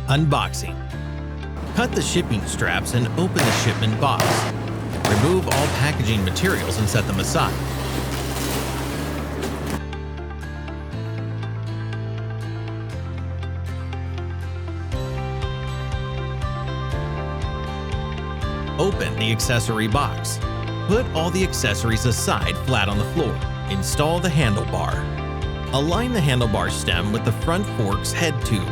Unboxing. Cut the shipping straps and open the shipment box. Remove all packaging materials and set them aside. Open the accessory box. Put all the accessories aside flat on the floor. Install the handlebar. Align the handlebar stem with the front fork's head tube.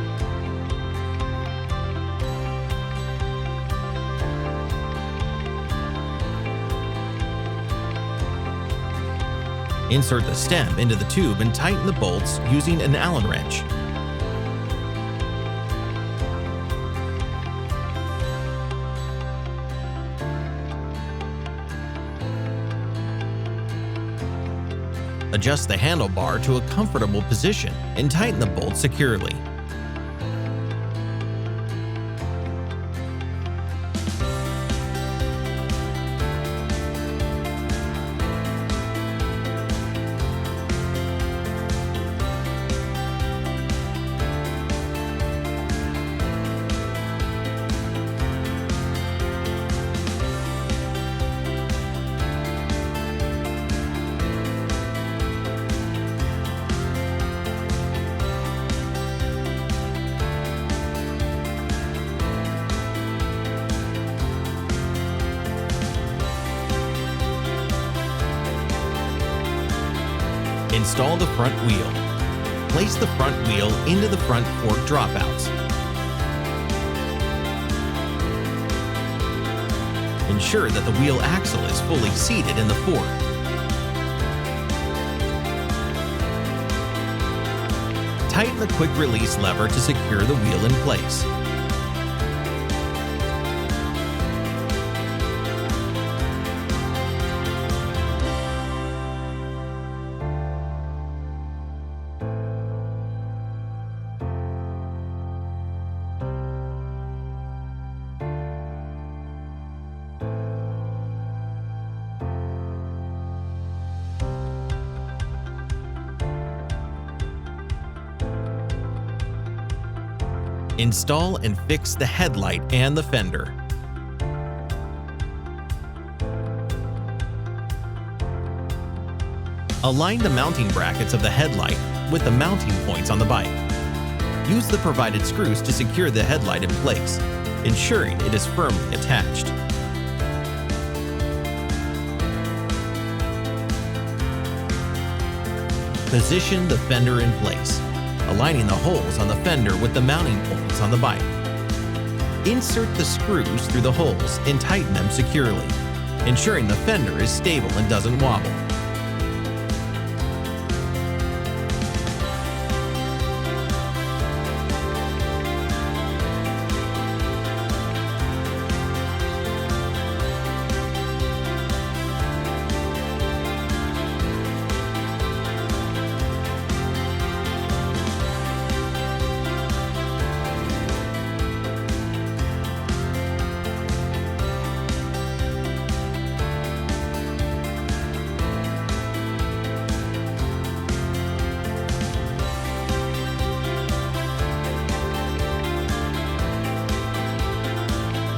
Insert the stem into the tube and tighten the bolts using an Allen wrench. Adjust the handlebar to a comfortable position and tighten the bolt securely. Install the front wheel. Place the front wheel into the front fork dropouts. Ensure that the wheel axle is fully seated in the fork. Tighten the quick release lever to secure the wheel in place. Install and fix the headlight and the fender. Align the mounting brackets of the headlight with the mounting points on the bike. Use the provided screws to secure the headlight in place, ensuring it is firmly attached. Position the fender in place, aligning the holes on the fender with the mounting points on the bike. Insert the screws through the holes and tighten them securely, ensuring the fender is stable and doesn't wobble.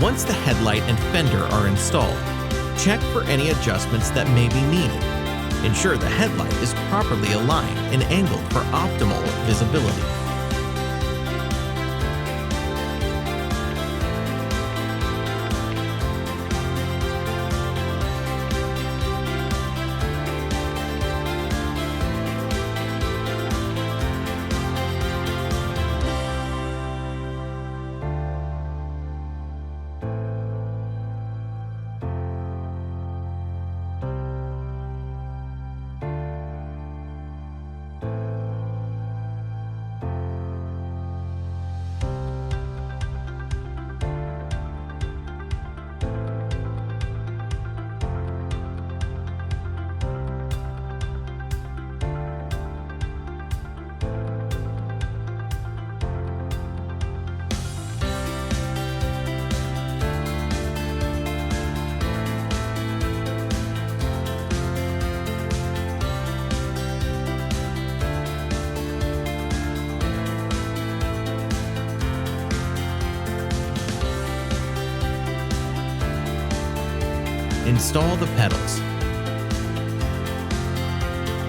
Once the headlight and fender are installed, check for any adjustments that may be needed. Ensure the headlight is properly aligned and angled for optimal visibility. Install the pedals.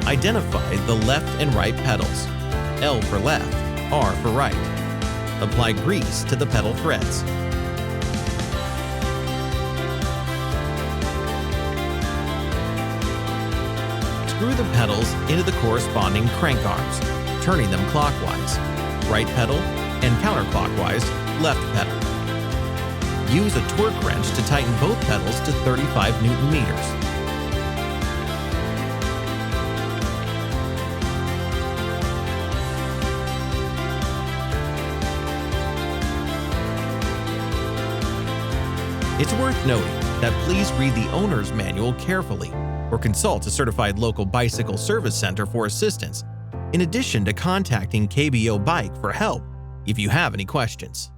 Identify the left and right pedals. L for left, R for right. Apply grease to the pedal threads. Screw the pedals into the corresponding crank arms, turning them clockwise, right pedal, and counterclockwise, left pedal. Use a torque wrench to tighten both pedals to 35 Newton meters. It's worth noting that please read the owner's manual carefully or consult a certified local bicycle service center for assistance, in addition to contacting KBO Bike for help if you have any questions.